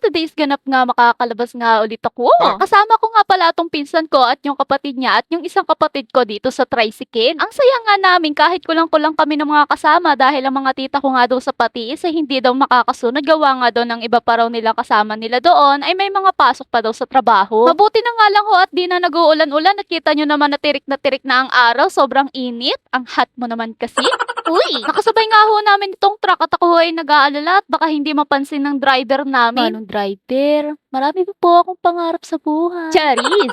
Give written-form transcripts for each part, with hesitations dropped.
today's ganap nga makakalabas nga ulit ako. Ah. Kasama ko nga pala 'tong pinsan ko at yung kapatid niya at yung isang kapatid ko dito sa tricycle. Ang saya nga namin kahit kulang-kulang kami ng mga kasama dahil ang mga tita ko nga daw sa Patiis ay hindi daw makakasunod. Gawa nga daw ng iba pa raw nilang kasama nila doon ay may mga pasok pa daw sa trabaho. Mabuti na nga lang ho at di na nag-uulan-ulan. Nakita nyo naman na tirik na ang araw. Sobrang init. Ang hot mo naman kasi. Uy, nakasabay nga ho namin itong truck at ako ho ay nag-aalala at baka hindi mapansin ng driver namin. Anong driver? Marami pa po akong pangarap sa buhay. Charis!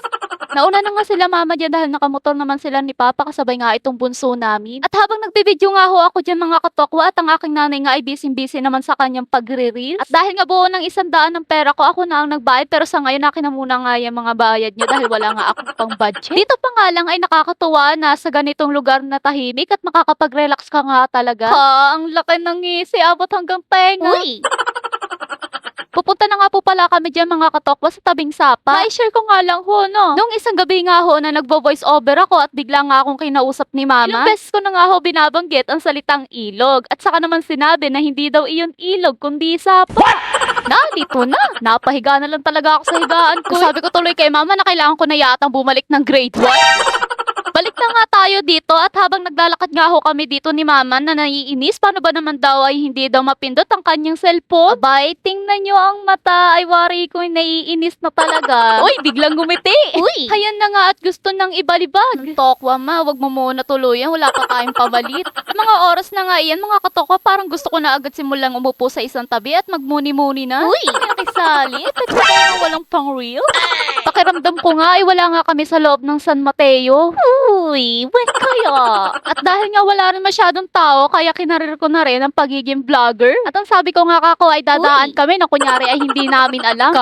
Nauna na nga sila mama dyan dahil nakamotor naman sila ni Papa kasabay nga itong bunso namin. At habang nagbibideo nga ho ako dyan mga katokwa at ang aking nanay nga ay busy-busy naman sa kanyang pagre-reels. At dahil nga buo ng 100 ng pera ko, ako na ang nagbayad pero sa ngayon akin na muna nga yung mga bayad nyo dahil wala nga akong pang budget. Dito pa nga lang ay nakakatuwa na sa ganitong lugar na tahimik at makakapag-relax ka nga talaga. Ha, ang laki ng ngisi, abot hanggang tenga. Uy! Pupunta na nga po pala kami dyan mga katokwa sa tabing sapa. Ma-share ko nga lang ho, no? Nung isang gabi nga ho na nagvo-voice over ako at bigla nga akong kinausap ni mama. Ilang beses ko na nga ho binabanggit ang salitang ilog. At saka naman sinabi na hindi daw iyon ilog kundi sapa. Dito na. Napahiga na lang talaga ako sa higaan ko. Sabi ko tuloy kay mama na kailangan ko na yatang bumalik ng grade 1. Balik na nga tayo dito at habang naglalakad nga ho kami dito ni mama na naiinis, paano ba naman daw ay hindi daw mapindot ang kanyang cellphone? Abay, tingnan nyo ang mata. Ay, wari ko naiinis na talaga. Uy, biglang gumiti. Uy, hayan na nga at gusto nang ibalibag. Tokwa ma, wag mo muna tuluyan. Wala pa tayong pamalit. Mga oras na nga iyan, mga katokwa, parang gusto ko na agad simulang umupo sa isang tabi at magmuni-muni na. Uy, nakisali. At walang pang real. Pakiramdam ko nga ay wala nga kami sa loob ng San Mateo. Uy, when kaya? At dahil nga wala rin masyadong tao, kaya kinarir ko na rin ang pagiging vlogger. At ang sabi ko nga kako ay dadaan kami na kunyari ay hindi namin alam.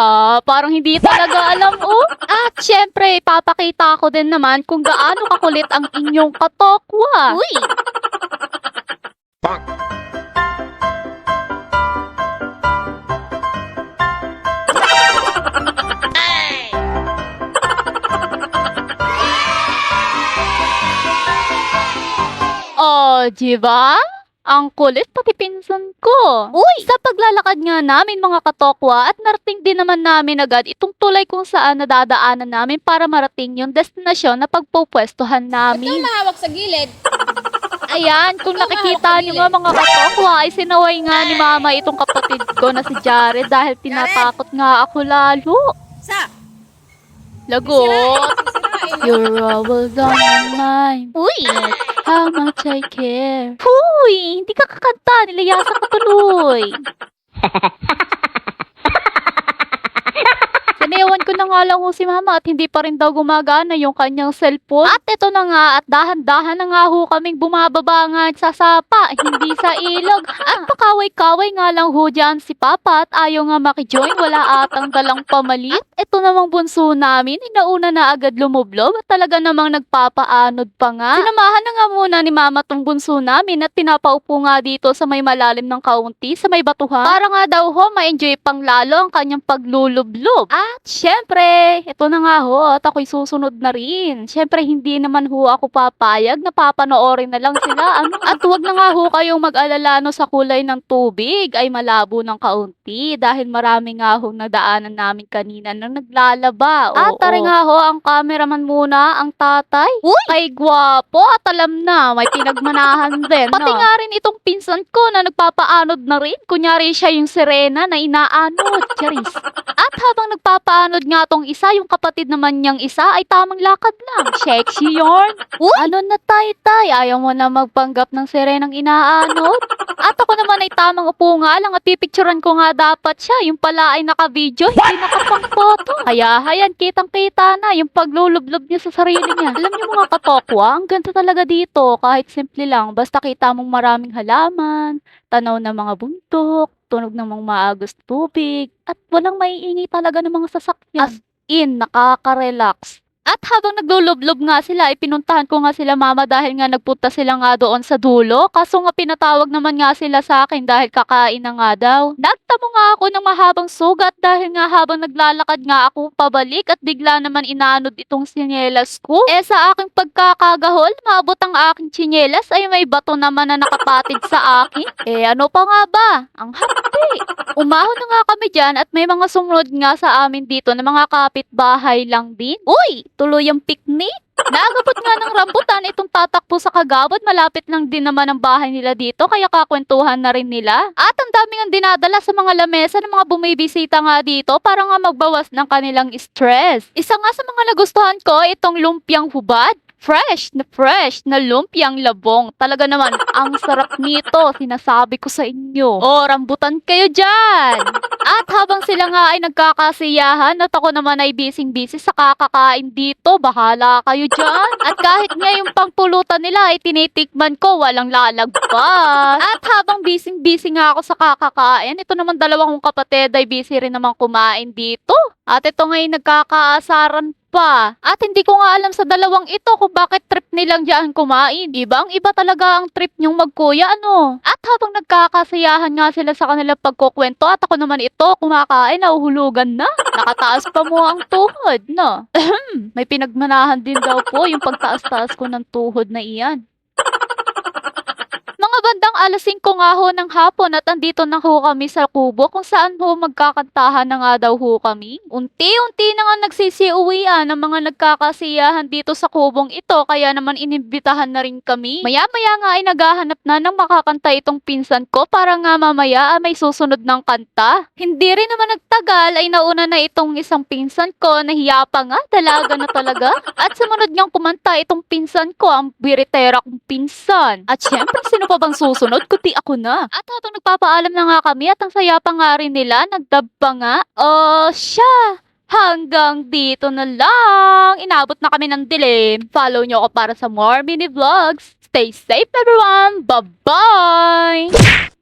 Parang hindi talaga alam oh. At syempre, papakita ko din naman kung gaano kakulit ang inyong katokwa. Uy! Oh, diba? Ang kulit pati pinsan ko. Uy! Sa paglalakad nga namin mga katokwa at narating din naman namin agad itong tulay kung saan nadadaanan namin para marating yung destinasyon na pagpupwestuhan Ba't namin. kang mahawak sa gilid? Ayan, kung nakikita niyo nga mga katokwa ay sinaway nga ni mama itong kapatid ko na si Jared dahil tinatakot nga ako lalo. Sa? Lagot! Sisirain mo. You're always on my mind. Uy! How much I care. Huy! Hindi ka kakanta. Nilayasan ka tuloy. Sinayawan ko na nga lang ho si mama at hindi pa rin daw gumagana yung kanyang cellphone. At ito na nga at dahan-dahan na nga ho kaming bumababa nga sa sapa, hindi sa ilog. At pakaway-kaway nga lang ho dyan si Papa at ayaw nga makijoin, wala atang dalang pamalit. At ito namang bunso namin, inauna na agad lumublob at talaga namang nagpapaanod pa nga. Sinamahan na nga muna ni mama tong bunso namin at pinapaupo nga dito sa may malalim ng kaunti, sa may batuhan. Para nga daw ho, ma-enjoy pang lalo ang kanyang paglulublob. At syempre, ito na nga ho, at ako'y susunod na rin. Syempre, hindi naman ho ako papayag na papanoorin na lang sila. At huwag na nga ho kayong mag-alala no sa kulay ng tubig ay malabo ng kaunti dahil marami nga ho nadaanan namin kanina na naglalaba. At tari nga ho, ang cameraman muna, ang tatay. Uy! Ay gwapo at alam na, may pinagmanahan din. Pati nga rin itong pinsan ko na nagpapaanod na rin. Kunyari siya yung sirena na inaanod. Charis. At habang nagpapaanod nga tong isa, yung kapatid naman niyang isa ay tamang lakad lang. Sexy yarn. Ano na tay? Ayaw mo na magpanggap ng sirenang inaanod? At ako naman ay tamang upo nga lang at pipicturan ko nga dapat siya. Yung pala ay naka-video, hindi nakapang-photo. Kaya hayan, kitang-kita na yung paglulublob niya sa sarili niya. Alam niyo mga katokwa, ang ganda talaga dito. Kahit simple lang, basta kita mong maraming halaman, tanaw ng mga bundok, tunog ng mga maagos tubig, at walang maiingay talaga ng mga sasakyan. As in, nakaka-relax. At habang naglulublob nga sila, pinuntahan ko nga sila mama dahil nga nagpunta sila nga doon sa dulo. Kaso nga pinatawag naman nga sila sa akin dahil kakain na nga daw. Nagtamo nga ako ng mahabang sugat dahil nga habang naglalakad nga ako pabalik at bigla naman inaanod itong sinyelas ko. Sa aking pagkakagahol, maabot ang aking sinyelas ay may bato naman na nakapatid sa akin. Ano pa nga ba? Ang hapdi. Umahon na nga kami dyan at may mga sumunod nga sa amin dito na mga kapitbahay lang din. Uy! Tuloy ang picnic? Naagabot nga ng rambutan itong tatakbo sa kagawad, malapit lang din naman ang bahay nila dito kaya kakwentuhan na rin nila. At ang daming ang dinadala sa mga lamesa ng mga bumibisita nga dito para nga magbawas ng kanilang stress. Isa nga sa mga nagustuhan ko itong lumpiang hubad. Fresh na lumpiang labong. Talaga naman, ang sarap nito. Sinasabi ko sa inyo. Rambutan kayo dyan. At habang sila nga ay nagkakasiyahan at ako naman ay busy sa kakakain dito, bahala kayo dyan. At kahit nga yung pangpulutan nila ay tinitikman ko, walang lalagpas. At habang busy nga ako sa kakakain, ito naman dalawa kong kapatid ay busy rin naman kumain dito. At ito nga ay nagkakaasaran pa. At hindi ko nga alam sa dalawang ito kung bakit trip nilang diyan kumain. Ibang-iba talaga ang trip niyong magkuya, ano? At habang nagkakasiyahan nga sila sa kanilang pagkukwento at ako naman ito kumakain, nahuhulugan na. Nakataas pa mo ang tuhod, no? May pinagmanahan din daw po yung pagtaas-taas ko ng tuhod na iyan. Mga bandang alas 5 nga ho ng hapon at andito na ho kami sa kubo kung saan ho magkakantahan na nga daw ho kami. Unti-unti na nga nagsisiuwian ng mga nagkakasiyahan dito sa kubong ito kaya naman inimbitahan na rin kami. Maya-maya nga ay naghahanap na ng makakanta itong pinsan ko para nga mamaya may susunod ng kanta. Hindi rin naman nagtagal ay nauna na itong isang pinsan ko, nahiya pa nga, dalaga na talaga. At sumunod niyang kumanta itong pinsan ko, ang biritera kong pinsan. At syempre, sino pa bang susunod kundi ako na? At habang nagpapaalam na nga kami at ang saya pa nga rin nila, nagdab pa nga. Siya! Hanggang dito na lang. Inabot na kami ng dilim. Follow nyo ako para sa more mini vlogs. Stay safe everyone! Bye-bye!